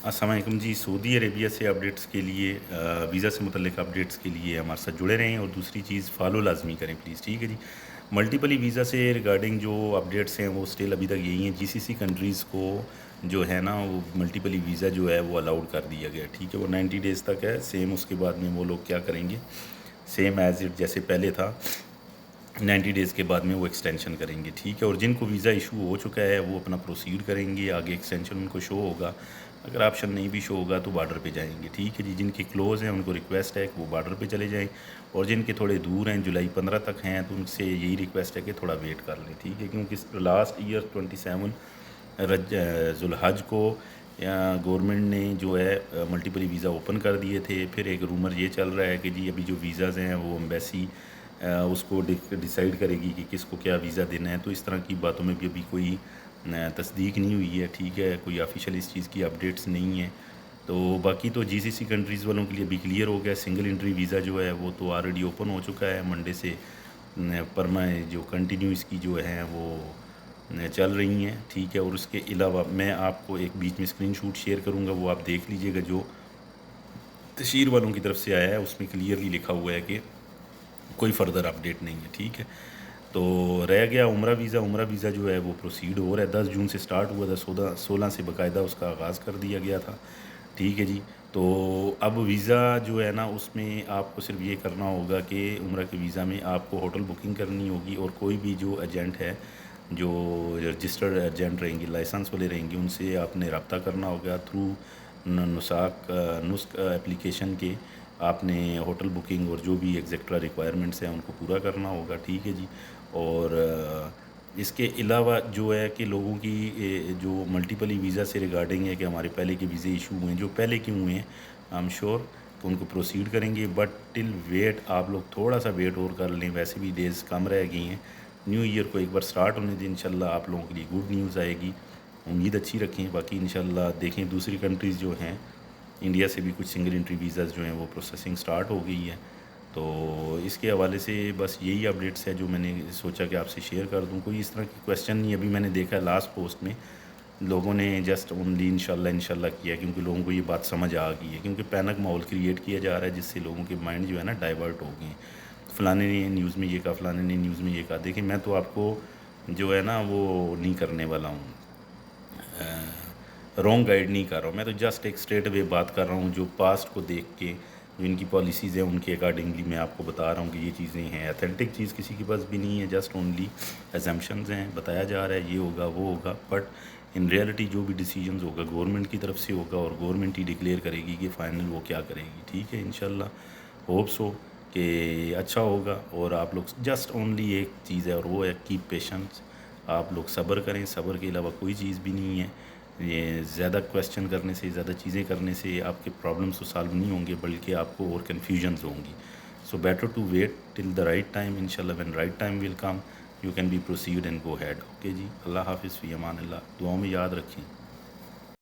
السلام علیکم جی. سعودی عربیہ سے اپڈیٹس کے لیے ویزا سے متعلق اپڈیٹس کے لیے ہمارے ساتھ جڑے رہیں اور دوسری چیز فالو لازمی کریں پلیز. ٹھیک ہے جی. ملٹیپلی ویزا سے ریگارڈنگ جو اپڈیٹس ہیں وہ اسٹل ابھی تک یہی ہیں. جی سی سی کنٹریز کو جو ہے نا وہ ملٹیپلی ویزا جو ہے وہ الاؤڈ کر دیا گیا. ٹھیک ہے, وہ 90 ڈیز تک ہے سیم. اس کے بعد میں وہ لوگ کیا کریں گے, سیم ایز اٹ جیسے پہلے تھا 90 ڈیز کے بعد میں وہ ایکسٹینشن کریں گے. ٹھیک ہے, اور جن کو ویزا ایشو ہو چکا ہے وہ اپنا پروسیڈ کریں گے آگے. ایکسٹینشن ان کو شو ہوگا, اگر آپشن نہیں بھی شو ہوگا تو بارڈر پہ جائیں گے. ٹھیک ہے جی. جن کے کلوز ہیں ان کو ریکویسٹ ہے کہ وہ بارڈر پہ چلے جائیں, اور جن کے تھوڑے دور ہیں جولائی 15 تک ہیں تو ان سے یہی ریکویسٹ ہے کہ تھوڑا ویٹ کر لیں. ٹھیک ہے, کیونکہ لاسٹ ایئر 27 ذو الحج کو گورنمنٹ نے جو ہے ملٹیپلی ویزا اوپن کر دیے تھے. پھر ایک رومر یہ چل رہا ہے کہ جی ابھی جو ویزاز ہیں وہ امبیسی اس کو ڈیسائیڈ کرے گی کہ کس کو کیا ویزا دینا ہے. تو اس طرح کی باتوں میں بھی ابھی کوئی تصدیق نہیں ہوئی ہے. ٹھیک ہے, کوئی آفیشیل اس چیز کی اپڈیٹس نہیں ہیں. تو باقی تو جی سی سی کنٹریز والوں کے لیے بھی کلیئر ہو گیا. سنگل انٹری ویزا جو ہے وہ تو آلریڈی اوپن ہو چکا ہے منڈے سے. پرما جو کنٹینیو اس کی جو ہیں وہ چل رہی ہیں. ٹھیک ہے, اور اس کے علاوہ میں آپ کو ایک بیچ میں اسکرین شوٹ شیئر کروں گا, وہ آپ دیکھ لیجئے گا. جو تشہیر والوں کی طرف سے آیا ہے اس میں کلیئرلی لکھا ہوا ہے کہ کوئی فردر اپڈیٹ نہیں ہے. ٹھیک ہے, تو رہ گیا عمرہ ویزا. عمرہ ویزا جو ہے وہ پروسیڈ ہو رہا ہے. 10 جون سے سٹارٹ ہوا تھا, 16 سے باقاعدہ اس کا آغاز کر دیا گیا تھا. ٹھیک ہے جی. تو اب ویزا جو ہے نا اس میں آپ کو صرف یہ کرنا ہوگا کہ عمرہ کے ویزا میں آپ کو ہوٹل بکنگ کرنی ہوگی, اور کوئی بھی جو ایجنٹ ہے جو رجسٹرڈ ایجنٹ رہیں گے, لائسنس والے رہیں گے, ان سے آپ نے رابطہ کرنا ہوگا تھرو نسک اپلیکیشن کے. آپ نے ہوٹل بکنگ اور جو بھی ایگزیکٹرا ریکوائرمنٹس ہیں ان کو پورا کرنا ہوگا. ٹھیک ہے جی. اور اس کے علاوہ جو ہے کہ لوگوں کی جو ملٹیپلی ویزا سے ریگارڈنگ ہے کہ ہمارے پہلے کے ویزے ایشو ہوئے ہیں, جو پہلے کے ہوئے ہیں آئی ایم شیور کہ ان کو پروسیڈ کریں گے. بٹ ٹل ویٹ آپ لوگ تھوڑا سا ویٹ اور کر لیں, ویسے بھی ڈیز کم رہ گئی ہیں. نیو ایئر کو ایک بار سٹارٹ ہونے دیں, انشاءاللہ آپ لوگوں کے لیے گڈ نیوز آئے گی. امید اچھی رکھیں. باقی انشاءاللہ دیکھیں دوسری کنٹریز جو ہیں, انڈیا سے بھی کچھ سنگل انٹری ویزاز جو ہیں وہ پروسیسنگ سٹارٹ ہو گئی ہے. تو اس کے حوالے سے بس یہی اپڈیٹس ہے جو میں نے سوچا کہ آپ سے شیئر کر دوں. کوئی اس طرح کی کویسچن نہیں. ابھی میں نے دیکھا لاسٹ پوسٹ میں لوگوں نے جسٹ اونلی انشاءاللہ کیا, کیونکہ لوگوں کو یہ بات سمجھ آ گئی ہے, کیونکہ پینک ماحول کریٹ کیا جا رہا ہے جس سے لوگوں کے مائنڈ جو ہے نا ڈائیورٹ ہو گئے ہیں. فلانے نے نیوز میں یہ کہا, فلانے نے نیوز میں یہ کہا. دیکھیں میں تو آپ کو جو ہے نا وہ نہیں کرنے والا ہوں, رونگ گائیڈ نہیں کر رہا ہوں. میں تو جسٹ ایک اسٹریٹ وے بات کر رہا ہوں جو پاسٹ کو دیکھ کے جو ان کی پالیسیز ہیں ان کے اکارڈنگلی میں آپ کو بتا رہا ہوں کہ یہ چیزیں ہیں. اتھینٹک چیز کسی کے پاس بھی نہیں ہے, جسٹ اونلی ایزمپشنز ہیں. بتایا جا رہا ہے یہ ہوگا وہ ہوگا, بٹ ان ریئلٹی جو بھی ڈیسیجنز ہوگا گورنمنٹ کی طرف سے ہوگا, اور گورنمنٹ ہی ڈکلیئر کرے گی کہ فائنل وہ کیا کرے گی. ٹھیک ہے, انشاءاللہ ہوپ سو کہ اچھا ہوگا. اور آپ لوگ جسٹ اونلی ایک چیز ہے اور وہ ہے کیپ پیشنس. آپ لوگ صبر کریں, صبر کے علاوہ کوئی چیز بھی نہیں ہے. یہ زیادہ کویسچن کرنے سے, زیادہ چیزیں کرنے سے آپ کے پرابلمس تو سالو نہیں ہوں گے, بلکہ آپ کو اور کنفیوژنز ہوں گی. So better to wait till the right time. انشاءاللہ when right time will come you can be proceed and go head. Okay جی, اللہ حافظ, فی امان اللہ. دعاؤں میں یاد رکھیں.